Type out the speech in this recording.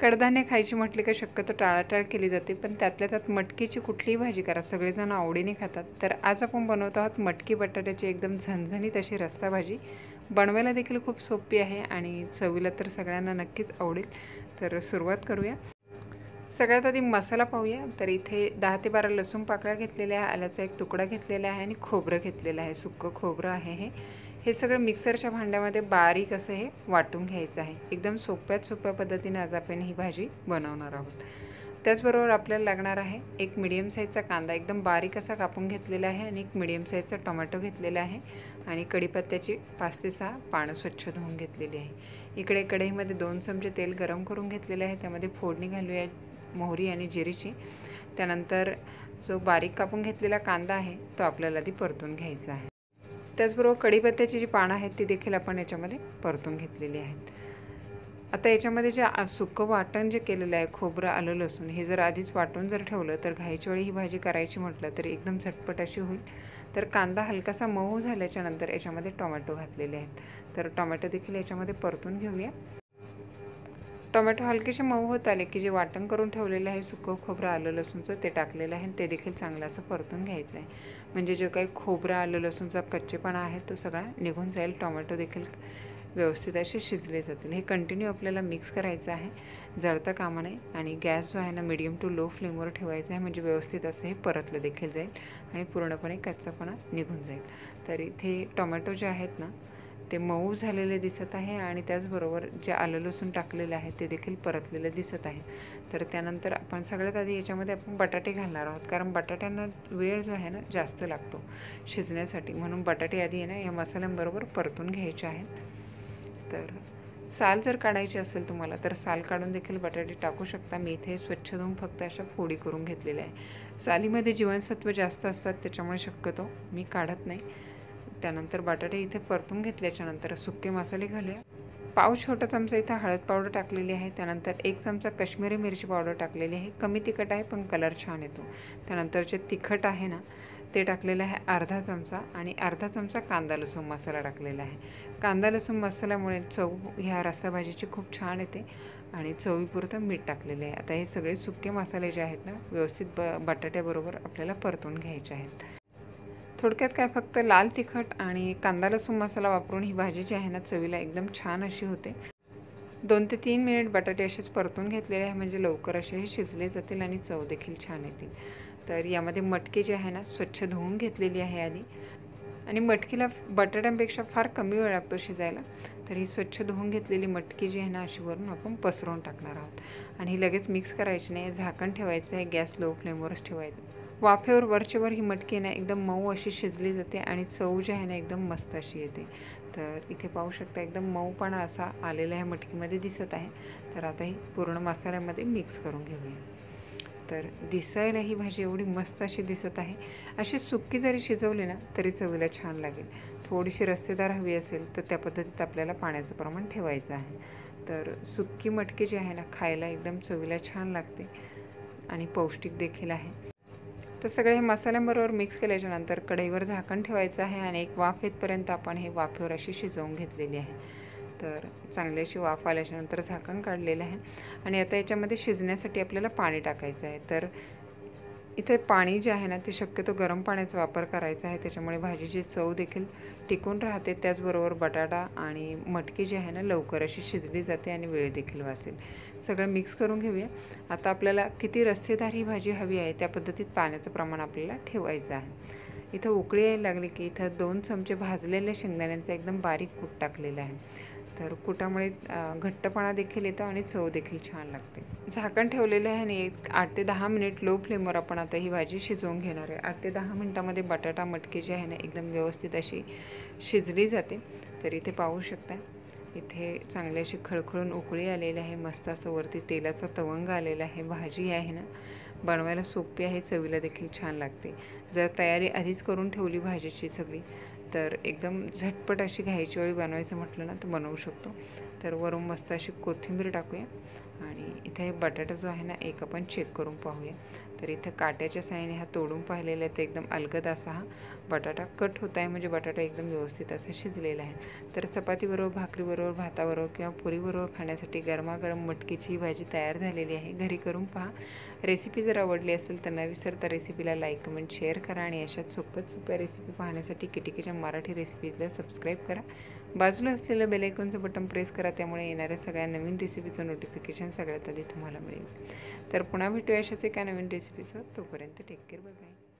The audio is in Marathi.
कडधान्य खायची म्हटली का शक्यतो टाळाटाळ केली जाते, पण त्यातल्या त्यात मटकीची कुठलीही भाजी करा सगळेजण आवडीने खातात. तर आज आपण बनवत आहोत मटकी बटाट्याची एकदम झणझणीत अशी रस्सा भाजी. बनवायला देखील खूप सोपी आहे आणि चवीला तर सगळ्यांना नक्कीच आवडेल. तर सुरुवात करूया. सगळ्यात आधी मसाला पाहूया. तर इथे 10 ते 12 लसूण पाकळ्या घेतलेल्या आहे, आल्याचा एक तुकडा घेतलेला आहे आणि खोबरं घेतलेलं आहे, सुक्कं खोबरं आहे. हे सगळं मिक्सरच्या भांड्यामध्ये बारीक असं हे वाटून घ्यायचं आहे. एकदम सोप्या पद्धतीने आज आपण ही भाजी बनवणार आहोत. त्याचबरोबर आपल्याला लागणार आहे एक मीडियम साईजचा कांदा एकदम बारीक असा कापून घेतलेला आहे आणि एक मीडियम साईजचा टोमॅटो घेतलेला आहे आणि कढीपत्त्याची 5 ते 6 पानं स्वच्छ धुवून घेतलेली आहे. इकडे कढईमध्ये 2 चमचे तेल गरम करून घेतलेले आहे. त्यामध्ये फोडणी घालूया मोहरी आणि जिरीची. त्यानंतर जो बारीक कापून घेतलेला कांदा आहे तो आपल्याला आधी परतून घ्यायचा आहे. त्याचबरोबर कढीपत्त्याची जी पानं आहेत ती देखील आपण याच्यामध्ये परतून घेतलेली आहेत. आता याच्यामध्ये जे सुक्कं वाटण जे केलेलं आहे खोबरं आलं लसूण हे जर आधीच वाटून जर ठेवलं तर घाईच्या वेळी ही भाजी करायची म्हटलं तर एकदम झटपट अशी होईल. तर कांदा हलकासा मऊ झाल्याच्या नंतर याच्यामध्ये टोमॅटो घातलेले आहेत. तर टोमॅटो देखील याच्यामध्ये परतून घेऊया. टोमॅटो हलकेसे मऊ होत आले की जे वाटण करून ठेवलेलं आहे सुकं खोबरं आलं लसूणचं ते टाकलेलं आहे ते देखील चांगलं असं परतून घ्यायचं आहे. म्हणजे जो काही खोबरं आलं लसूणचा कच्चेपणा आहे तो सगळा निघून जाईल. टोमॅटो देखील व्यवस्थित असे शिजले जातील. हे कंटिन्यू आपल्याला मिक्स करायचं आहे, जळता कामा नये. आणि गॅस जो आहे ना मीडियम टू लो फ्लेमवर ठेवायचा आहे, म्हणजे व्यवस्थित असं हे परतलं देखील जाईल आणि पूर्णपणे कच्चापणा निघून जाईल. तर इथे टोमॅटो जे आहेत ना ते मऊ झालेले दिसत आहे आणि त्याचबरोबर जे आलं लसूण टाकलेलं आहे ते देखील परतलेलं दिसत आहे. तर त्यानंतर आपण सगळ्यात आधी याच्यामध्ये आपण बटाटे घालणार आहोत, कारण बटाट्यांना वेळ जो आहे ना जास्त लागतो शिजण्यासाठी, म्हणून बटाटे आधी आहे ना या मसाल्यांबरोबर परतून घ्यायचे आहेत. तर साल जर काढायची असेल तुम्हाला तर साल काढून देखील बटाटे टाकू शकता. मी इथे स्वच्छ धुवून फक्त अशा फोडी करून घेतलेल्या आहे. सालीमध्ये जीवनसत्व जास्त असतात त्याच्यामुळे शक्यतो मी काढत नाही. त्यानंतर बटाटे इथे परतून घेतल्याच्या नंतर सुके मसाले घालूया. पाव छोटा चमचा इथं हळद पावडर टाकलेली आहे. त्यानंतर 1 चमचा काश्मीरी मिरची पावडर टाकलेली आहे. कमी तिखट आहे पण कलर छान येतो. त्यानंतर जे तिखट आहे ना ते टाकलेलं आहे अर्धा चमचा आणि अर्धा चमचा कांदा लसूण मसाला टाकलेला आहे. कांदा लसूण मसाल्यामुळे चव ह्या रस्सा भाजीची खूप छान येते आणि चवीपुरतं मीठ टाकलेलं आहे. आता हे सगळे सुके मसाले जे आहेत ना व्यवस्थित बटाट्याबरोबर आपल्याला परतून घ्यायचे आहेत. थोडक्यात काय फक्त लाल तिखट आणि कांदा लसूण मसाला वापरून ही भाजी जी आहे ना चवीला एकदम छान अशी होते. 2 ते 3 मिनिट बटाटे असेच परतून घेतलेले आहे, म्हणजे लवकर असे हे शिजले जातील आणि चव देखील छान येतील. तर यामध्ये मटकी जी आहे ना स्वच्छ धुवून घेतलेली आहे आधी, आणि मटकीला बटाट्यांपेक्षा फार कमी वेळ लागतो शिजायला. तर ही स्वच्छ धुवून घेतलेली मटकी जी आहे ना अशी वरून आपण पसरवून टाकणार आहोत आणि ही लगेच मिक्स करायची नाही, झाकण ठेवायचं आहे, गॅस लो फ्लेमवरच ठेवायचं. वाफेवर वरचेवर ही मटकी ना एकदम मऊ अशी शिजली जाते आणि चव जी आहे ना एकदम मस्त अशी येते. तर इथे पाहू शकता एकदम मऊपणा असा आलेला ह्या मटकीमध्ये दिसत आहे. तर आता ही पूर्ण मसाल्यामध्ये मिक्स करून घेऊया. तर दिसायला ही भाजी एवढी मस्त अशी दिसत आहे. अशी सुक्की जरी शिजवली ना तरी चवीला छान लागेल. थोडीशी रस्सेदार हवी असेल तर त्या पद्धतीत आपल्याला पाण्याचं प्रमाण ठेवायचं आहे. तर सुक्की मटकी जी आहे ना खायला एकदम चवीला छान लागते आणि पौष्टिक देखील आहे. तर सगळे हे मसाल्यांबरोबर मिक्स केल्याच्यानंतर कढईवर झाकण ठेवायचं आहे आणि एक वाफ येतपर्यंत आपण हे वाफेवर अशी शिजवून घेतलेली आहे. तर चांगली अशी वाफ आल्याच्यानंतर झाकण काढलेलं आहे आणि आता याच्यामध्ये शिजण्यासाठी आपल्याला पाणी टाकायचं आहे. तर इथे पाणी जे आहे ना ते शक्यतो गरम पाण्याचा वापर करायचा आहे, त्याच्यामुळे भाजीची चव देखील टिकून राहते. त्याचबरोबर बटाटा आणि मटकी जी आहे ना लवकर अशी शिजली जाते आणि वेळ देखील वाचेल. सगळं मिक्स करून घेऊया. आता आपल्याला किती रस्सेदार ही भाजी हवी आहे त्या पद्धतीत पाण्याचं प्रमाण आपल्याला ठेवायचं आहे. इथं उकळी यायला लागली की इथं 2 चमचे भाजलेल्या शेंगदाण्यांचा एकदम बारीक कूट टाकलेला आहे. तर कुटामुळे घट्टपणा देखील येतो आणि चव देखील छान लागते. झाकण ठेवलेलं आहे आणि 8 ते 10 मिनिट लो फ्लेमवर आपण आता ही भाजी शिजवून घेणार आहे. 8 ते 10 मिनिटामध्ये बटाटा मटकी जी आहे ना एकदम व्यवस्थित अशी शिजली जाते. तर इथे पाहू शकता इथे चांगली अशी खळखळून उकळी आलेली आहे, मस्त असं वरती तेलाचा तवंग आलेला आहे. भाजी आहे ना बनवायला सोपी आहे, चवीला देखील छान लागते. जर तयारी आधीच करून ठेवली भाजीची सगळी तर एकदम झटपट अशी घाईच्या वेळी बनवायचं म्हटलं ना तर बनवू शकतो. तर वरून मस्त अशी कोथिंबीर टाकूया आणि इथे बटाटा जो आहे ना एक आपण चेक करून पाहूया. तर इथं काट्याच्या साहाय्याने हा तोडून पाहिलेला आहे तर एकदम अलगद असा हा बटाटा कट होत आहे, म्हणजे बटाटा एकदम व्यवस्थित असा शिजलेला आहे. तर चपातीबरोबर, भाकरीबरोबर, भाताबरोबर किंवा पुरीबरोबर खाण्यासाठी गरमागरम मटकीची ही भाजी तयार झालेली आहे. घरी करून पहा. रेसिपी जर आवडली असेल तर न विसरता रेसिपीला लाईक, कमेंट, शेअर करा आणि अशाच सोप्या रेसिपी पाहण्यासाठी किटिकीच्या मराठी रेसिपीजला सबस्क्राईब करा. बाजूला असलेलं बेल आयकॉनचं बटन प्रेस करा, त्यामुळे येणाऱ्या सगळ्या नवीन रेसिपीचं नोटिफिकेशन सगळ्यात आधी तुम्हाला मिळेल. तर पुन्हा भेटूया अशाच एका नवीन रेसिपीसह. तोपर्यंत टेक केअर, बाय बाय.